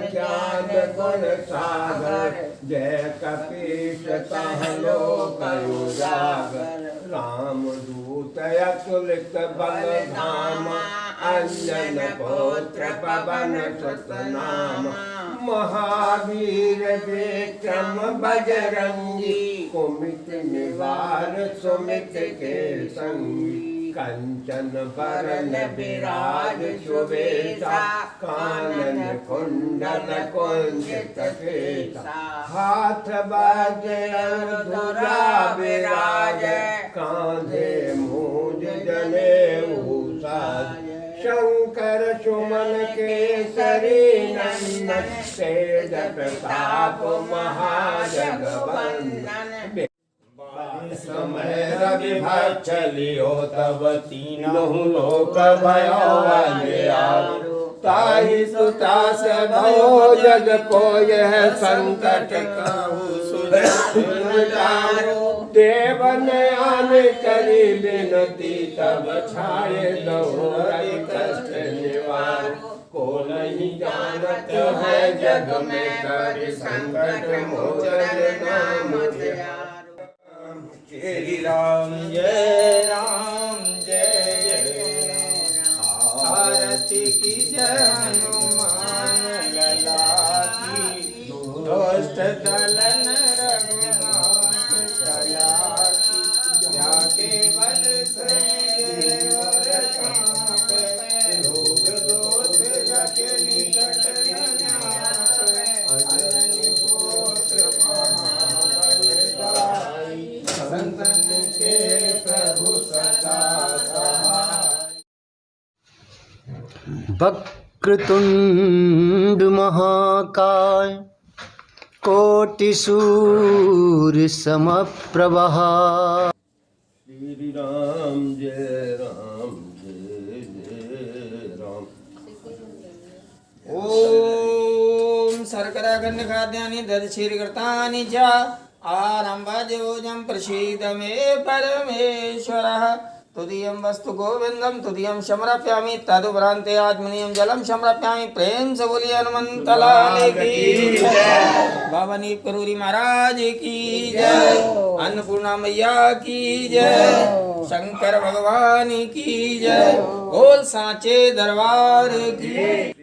ज्ञान गुण सागर, जय कपीश कहलो कयो जागर। राम दूत अतुलित बल धामा, अंजन पुत्र पवन सुत नामा। महावीर विक्रम बजरंगी, कुमित निवार सुमित के संगी। कंचन बरन विराज सुवेशा, कानन कुंडल कुंचित केसा। हाथ वज्र ध्वजा विराज, कांधे मूंज जनेऊ साज। शंकर सुमन केसरी नंदन, तेज प्रताप महाजगवंदन। समय रवि भक्षलियो तब तीनहु लोक भयो अंजयारो। ताहि सुता से भयो जग को यह संकट कहु सुधारो। देवन आन करी बिनती, तब छाये दो रवि कष्ट निवारो। को नहीं जानत है जग में कर संकट मोचन नाम त्यारो। श्री राम जय राम जय जय राम। आरती की जय हनुमान लला की, दोस्त दलन रघुनाथ कला की। जाके बल से देवर कांपे, रोग दोष जग निकट नापे। अंजनी पुत्र महाबलदाई, संतन के प्रभु सदा सहाय। वक्रतुंड महाकाय, कोटि सूर्य समप्रभा। श्री राम जय राम जय जय राम। ओम शर्करा खंड खाद्यानि दधशीर्घृतानि च आरंभाद्योजं प्रसीद मे परमेश्वरः। तुदीयं वस्तु गोविंदम तुदीयं समर्पयामि, तदुपरान्ते आत्मनीयं जलं समर्पयामि। प्रेम से बोलिए हनुमंत लाल की जय, भवानी करूरी महाराज की जय, अन्नपूर्णा मैया की जय, शंकर भगवान की जय, बोल सांचे दरबार की।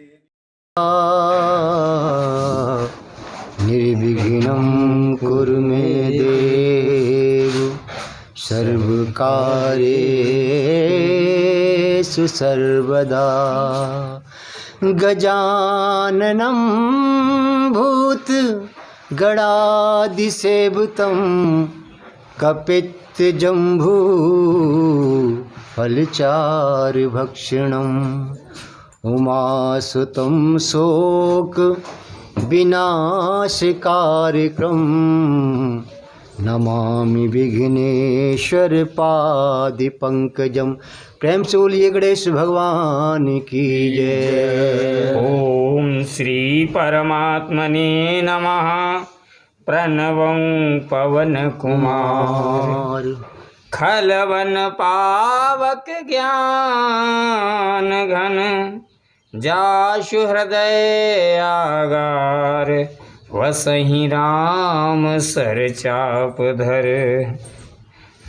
निर्विघ्नं कुरु मे देव, सर्वकार्येषु सर्वदा। गजाननं भूत गणाधिसेवितं, कपित्थजम्बू फलचारुभक्षणम्। उमासुतं शोक विनाशकारकम्, नमामि विघ्नेश्वर पादपंकजम। प्रेम से बोलिए गणेश भगवान की जय। ओम श्री परमात्मने नमः। प्रणवं पवन कुमार, खलवन पावक ज्ञान घन। जाशु हृदय आगार, वसहि राम सर चाप धर।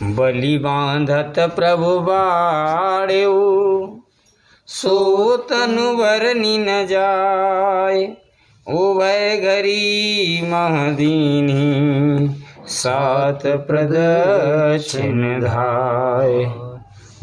बलि बांधत प्रभु बाड़ेऊ, सो तनु बरनि न जाय। उभय घरी महदीनी, सात प्रदक्षिण धाय।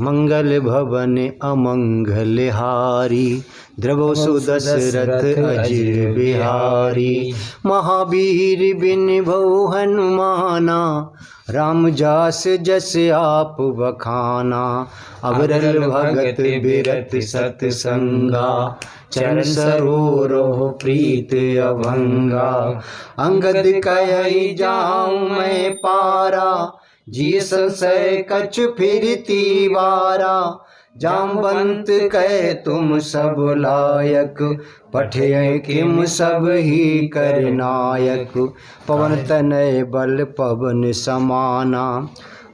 मंगल भवन अमंगल हारी, द्रवो सुदशरथ अजिर बिहारी। महावीर बिन भौ हनुमाना, राम जास जस आप बखाना। अवरल भगत बिरत सतसंगा, चरण सरोवरोह प्रीत अभंगा। अंगद कहि जाऊं मैं पारा, जिय संशय कछु फिरती वारा। जामवंत कहे तुम सब लायक, पठे किम सब ही कर नायक। पवन तनय बल पवन समाना,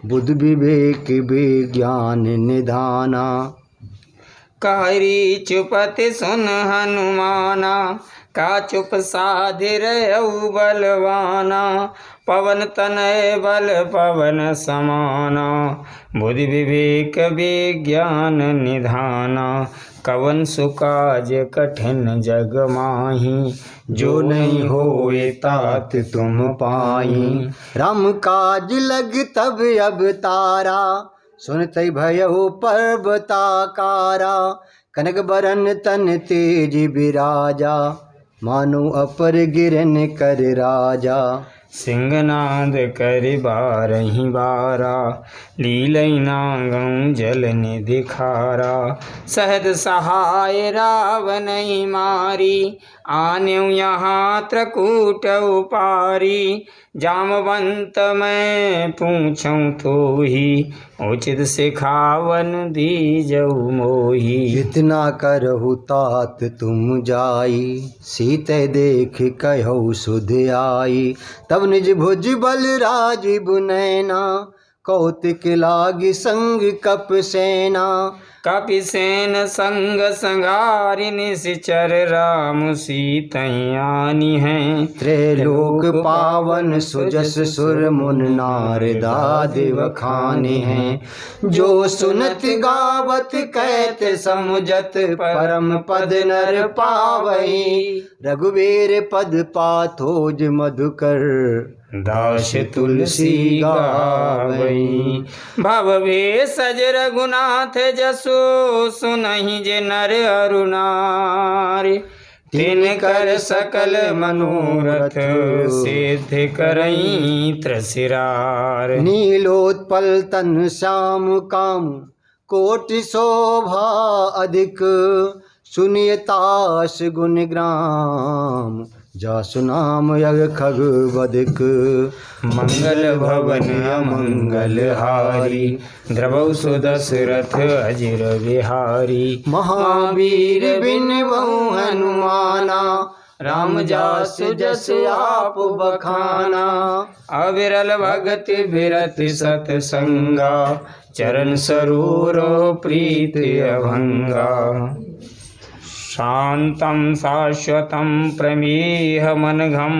बुद्ध विवेक विज्ञान निधाना। कहरी चुपति सुन हनुमाना, का चुप साधिर बलवाना, पवन तनय बल पवन समाना, बुद्धि विवेक विज्ञान निधाना, कवन सुकाज कठिन जग माही, जो नहीं होए तात तुम पाई। राम काज लग तब अब तारा, सुनत भयो पर्वताकारा, कनक बरन तन तेज बिराजा, मानो अपर गिरन कर राजा। सिंहनाद कर बारही बारा, लीलई नागं जल निधि खारा, सहद सहाय रावण मारी, आन्यु यहाँ त्रकूट उपारी, जामवंत मैं पूछूं तो ही, उचित सिखावन दीजऊ मोही। इतना करहु तात तुम जाई, सीते देख कहु सुध आई, तब निज भुज बल राजीव नैना, कौतिक लागी संग कप सेना। कपि सेन संग संगारि निश्चर, राम सीतयानी हैं, त्रैलोक पावन सुजस सुर मुन नार दादि वखाने हैं। जो सुनत गावत कहत समुझत, परम पद नर पावई, रघुवीर पद पाथोज मधुकर, दास तुलसी गावई। भव भेषज रघुनाथ जसो, सुनहि जे नर अरु नारी, तिन कर सकल मनोरथ, सिद्ध करई त्रसिरार। नीलोत्पल तन श्याम काम, कोटि शोभा अधिक, सुनियतास गुण ग्राम, जासु नाम यग खग बदिक। मंगल भवन अमंगल हारी, द्रवौ सुदशरथ अजिर बिहारी। महावीर बिन बहु हनुमाना, राम जासु जस आप बखाना। अविरल भगति बिरति सतसंगा, चरण सरोरो प्रीति अभंगा। शांतं शाश्वतं प्रमेहमनघं,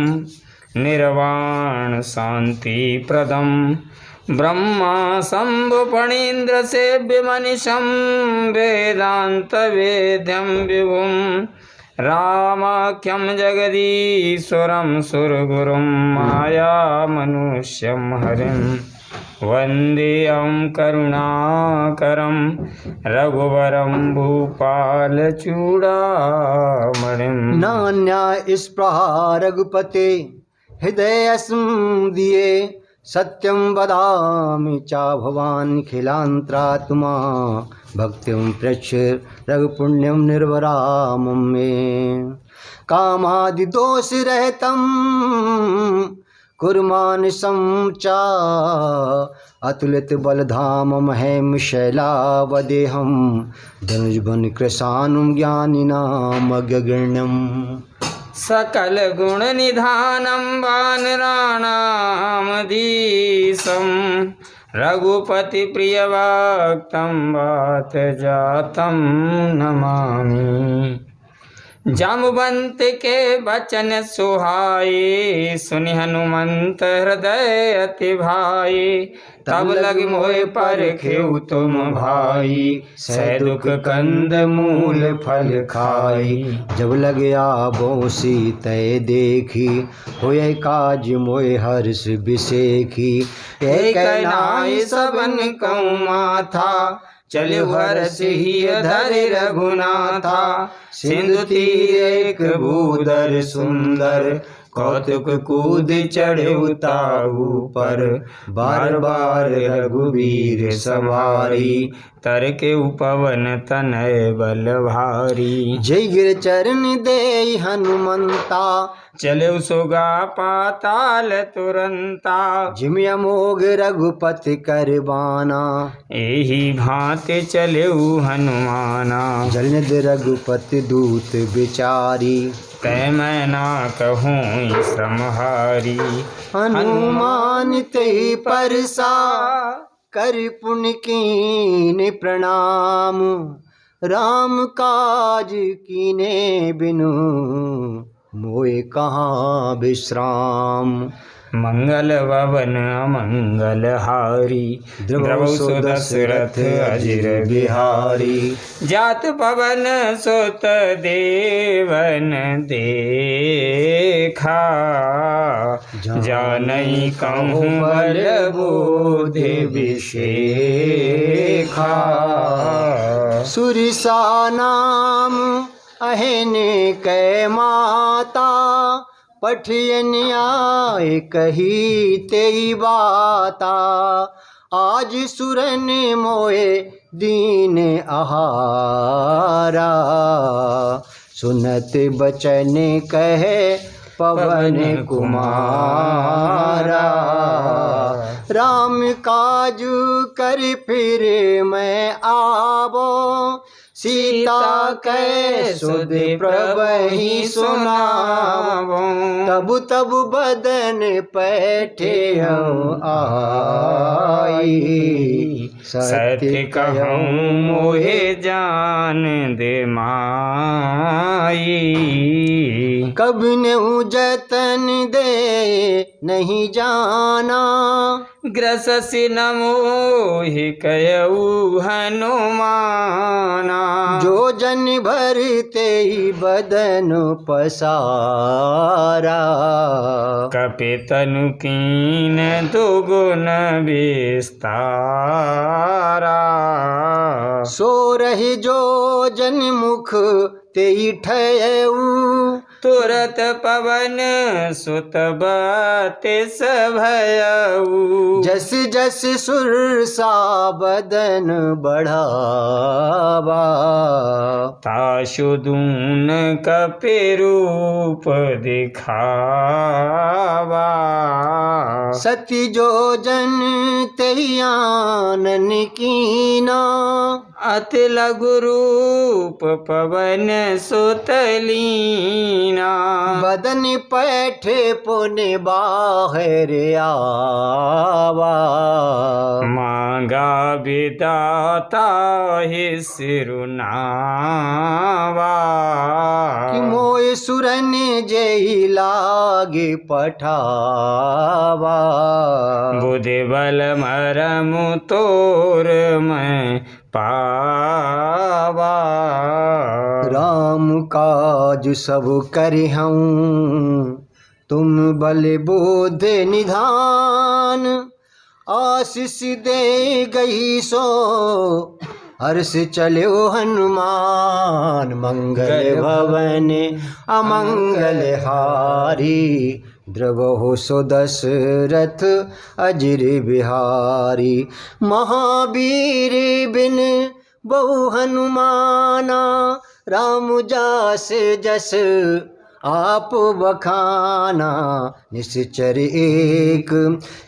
निर्वाण शांति प्रदम, ब्रह्मा शंभु फणीन्द्र सेव्यमनिशं, वेदांत वेद्यं विभुं। रामाख्यं जगदीश्वरं सुरगुरुं, माया मनुष्यं हरिं। वन्देऽहं करुणाकरं, रघुवरं भूपालचूडामणिं। नान्या स्पृहा रघुपते, हृदयस्म दिए, सत्यं वदामि चा भवान् खिलान्त्रात्मा। भक्तिं प्रच्छ रघुपुण्यं निर्वरामं मे, कामादि दोष रहितं कुर्मानिशं चा। अतुलित बलधाम महेम शैलावदेहं, धनुष बन कृशानुं ज्ञानिनां अग्रगण्यम्। सकल गुण निधानं वानराणां धीशं, रघुपति प्रिय भक्तं वात जातं नमामि। जामवंत के बचन सुहाए, सुनि हनुमंत हृदय अति भाई। तब लग मोहि परखेउ तुम भाई, सह दुख कंद मूल फल खाई। जब लग आबो सीतै देखी, होय काज मोय हर्ष बिसेखी। एक नाई सबन कहूँ माथा, चले हर्ष ही धरि रघुनाथा। सिंधु तीर एक भूधर सुंदर, कौतुक कूद चढ़े उताऊ पर। बार बार रघुवीर सवारी, तर के उपवन तनय बल भारी। जय गिर चरण दे हनुमंता, चले सुगा पाताल तुरंता। जिमि अमोघ रघुपति करबाना, एही भांति चले हनुमाना। जलनिधि रघुपति दूत विचारी, कै मैं ना कहूँ श्रमहारी। हनुमान ते परसा, कर पुण्य कीन्ह प्रणाम। राम काज कीन्हे बिनु, कहाँ विश्राम। मंगल भवन अमंगल हारी, द्रवौ सो दशरथ अजिर बिहारी। जात पवन सुत देवन देखा, जानई कहूँ बल बोधि विशेखा। सुरसा नाम अहन कै माता, पठियन आए कही तेई बाता। आज सुरन मोए दीन आहारा, सुनत बचन कहे पवन कुमारा। राम काज कर फिर मैं आवो, सीता कै सुध प्रभहि सुनावो। तब तब बदन पैठे आई, सत्य कहूँ मोहे जान दे माई। कब नेहु जतन दे नहीं जाना, ग्रससि न मोहि कयऊ हनुमाना। जो जन भरते ही बदन पसारा, कपि तनु कीन दुगुन विस्तारा। सो रही जो जन मुख तेई ठयऊ, तुरत पवन सुत बतिस भयऊ। जस जस सुरसा बदन बढ़ावा, ताशु दून कपि रूप दिखावा। सती जो जन तेई आनन कीना, अति लघु रूप पवन सुत लीना। बदन पैठे पुनि बाहर आवा, मांगा विदाता ही सिरुनावा। कि मोय सुरन जेहि लागे पठावा। बुद्धि बल मरमु तोर मैं पावा। राम काज सब करिहऊँ, तुम बल बोध निधान। आशीष दे गई सो हर्ष चलो हनुमान। मंगल भवन अमंगल हारी, द्रवहु सो दशरथ अजिर बिहारी। महावीर बिन बहु हनुमाना, राम जास जस आप बखाना। निश्चर एक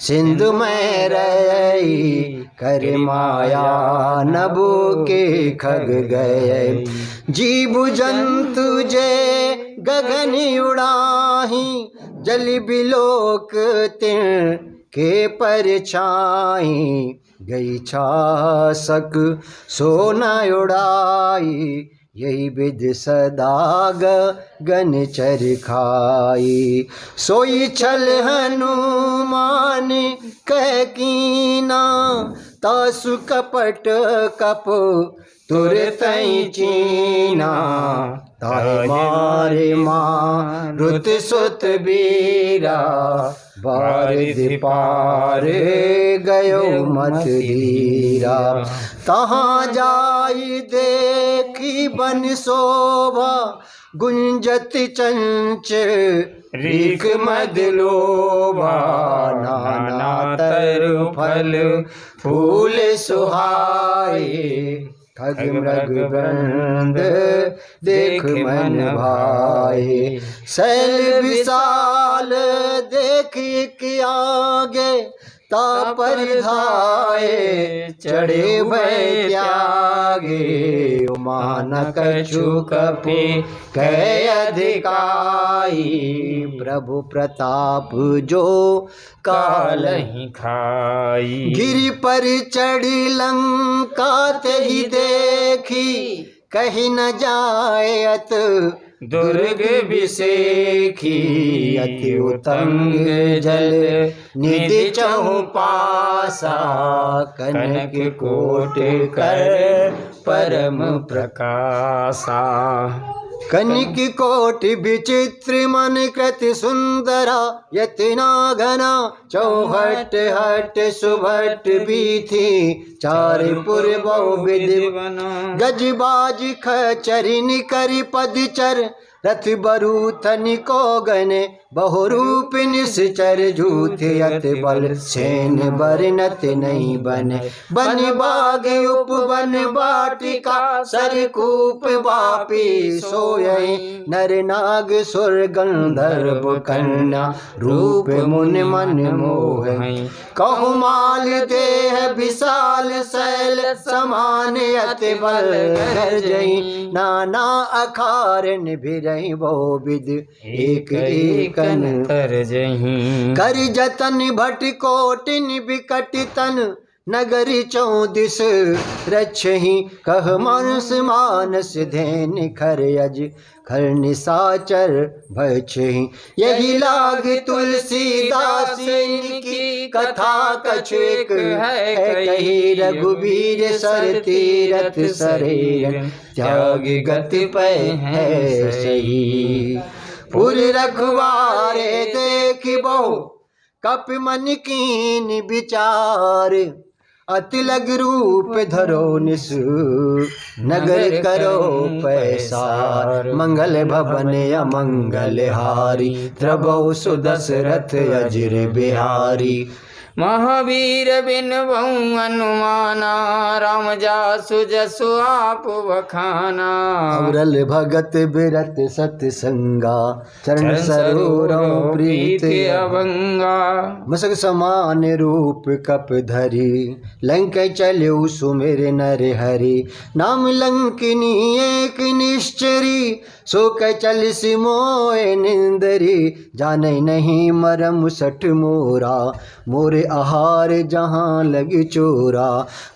सिंधु में रही, कर माया नभो के खग गए। जीव जंतु जे गगन उड़ाही, जल बिलोक तिन के परछाई। गई छासक सोना उड़ाई, यही विध सदा गगन चरखाई। सोई छल हनुमान कह कीना, तासु कपट कप तुरतई चीना। ताहि मारे मारुत सुत बीरा, बारिधि पार गयो मत धीरा। तहाँ जाई देखी बन शोभा, गुंजत चंच रीक मद लोभा। नाना तरु फल फूल सुहाए, खग मृग वृंद देख मन भाए। शैल विशाल देख के आगे, तापर धाये चढ़े भय त्यागे। मान कछु कपि कै अधिकाई, प्रभु प्रताप जो कालहि खाई। गिरि पर चढ़ी लंका तेहि देखी, कहीं न जायत दुर्ग विसेखी अति उत्तंग जल निधि चहुपासा कनक कोट कर परम प्रकाशा कनिक कोटि विचित्र मन कृति सुंदरा यतना घना चौहट हट सुभट बीथी चारिपुर बहुविध गजबाज खचरिन करि पदचर रथ बरूथन को गने बहुरूप निश्चर झूठ यत बल सेन बरनत नहीं बने बन बाग उपवन बाटिका सरकूप बापी सोये नर नाग सुर गंधर्व कन्या रूप मुन मन मोह कहुमाल देह विशाल शैल समान यत बल गर्जई नाना अखारन भिरई बहु विध एक एक तर जहीं कर जतन भट कोटिन विकट तन नगरी चौदिस रक्षहि कह मानस मानस धैन खर अज खर निसाचर भक्षहि यही लाग तुलसीदास की कथा कछुक है कही रघुबीर सर तीरथ सरे त्याग गति पै है सही पुर रखवारे देख बहु कप मन कीन विचार अति लग रूप धरो निस नगर करो पैसार मंगल भवन अमंगल हारी द्रबहु सुदशरथ अजर बिहारी महावीर बिन बहु अनुमाना राम जासु जसु आप बखाना अवरल भगत बिरत सतसंगा चरण सरोवरों प्रीत अभंगा मसक समान रूप कप धरी लंक चलु सुमिर नर हरि नाम लंकिनी एक निश्चरी सो चल सिमोए निंदरी जाने नहीं मरम सठ मोरा मोरे आहार जहाँ लगी चोरा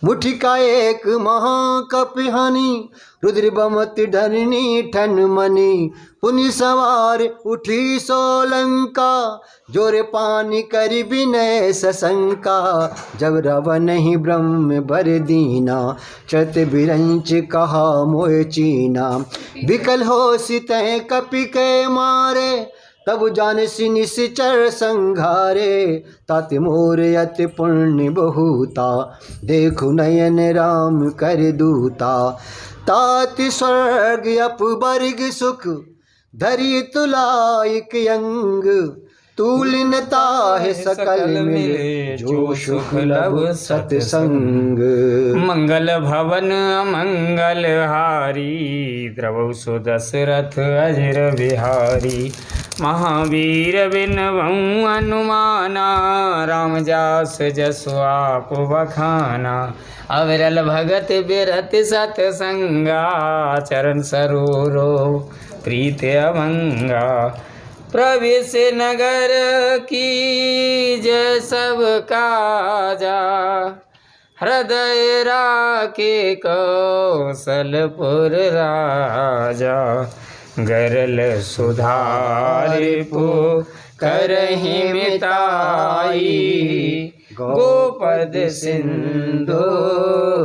मुठी का एक महाकपिहानी रुद्र बमत धरनी ठन मनी पुनि सवार उठी सोलंका जोरे पानी करी विनय सशंका जब रावण ही ब्रह्म बर दीना चत बिरंच कहा मोह चीना विकल हो सितह कपि के मारे तब जान सी निश्चर संघारे तात मोर अति पुण्य बहुता देखु नयन राम कर दूता तात स्वर्ग अपवर्ग सुख धरि तुलाइक अंग तूलिनता है सकल मिले जो सुख लब सत्संग मंगल भवन अमंगल हारी द्रवौ सुदशरथ अजर बिहारी महावीर बिन बहु अनुमाना राम जास जसु आप बखाना अविरल भगत बिरत सतसंगा चरण सरोरो प्रीत अभंगा प्रवेश नगर की जय सब काजा हृदय राके कौशलपुर राजा गरल सुधारिपु करहि मिताई गोपद सिंधु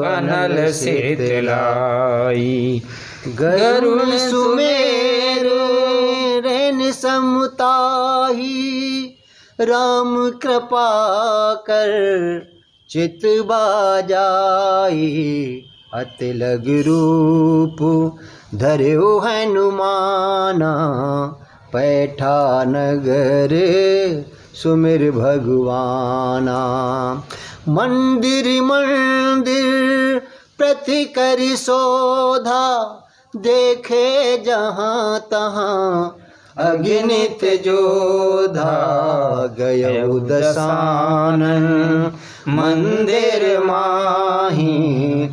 अनल शीतलाई गरुण सुमेरु रैन समताही राम कृपा कर चित बाजाई अति लग रूप धर्यो हनुमाना पैठा नगर सुमिर भगवाना मंदिर मंदिर प्रति करि शोधा देखे जहाँ तहाँ अगणित जोधा गयो दसानन मंदिर माही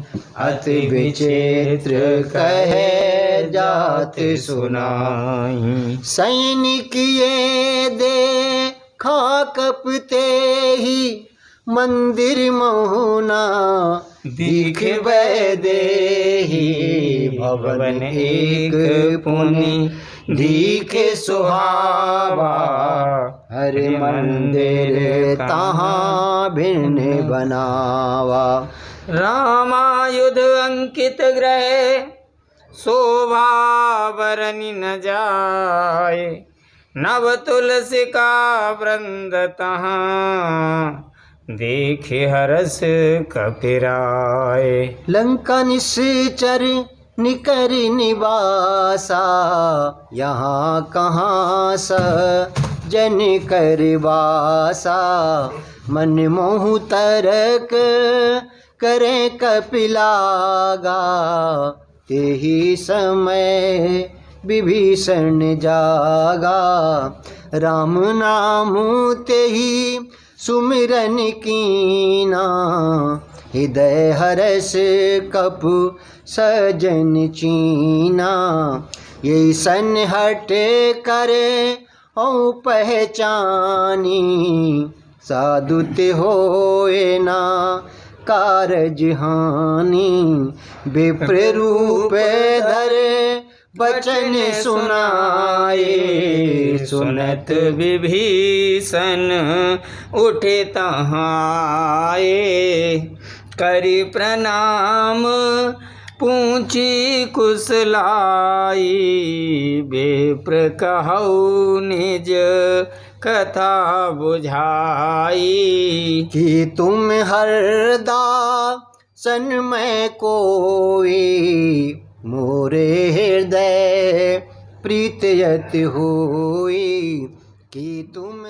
अति विचित्र कहे जात सुनाई सैनिक ये देखा कपते ही मंदिर मोहना दिख दे भवन एक पुनि दीखे सुहावा। हर मंदिर तहाँ भिन्न बनावा। रामायुध अंकित ग्रह शोभा बरनि न जाए। नव तुलसी का वृंद तहाँ देखे हरस कपिराए। लंका निश्चर निकर निवासा, यहाँ कहाँ जन कर वासा। मन मोह तरक करे कपिलागा, तेहि समय विभीषण जागा। राम नाम तेहि सुमिरन कीना, हृदय हरस कपु सजन चीना। ये सन हट करे औ पहचानी, साधुत होए ना कारज हानि। विप्र रूप धरे बचन सुनाए, सुनत विभीषण उठे तहाँ आए। करि प्रणाम पूछी कुशलाई, विप्र कहौ निज कथा बुझाई। कि तुम हरदा सन में कोई, मोरे हृदय प्रीतयत होई। कि तुम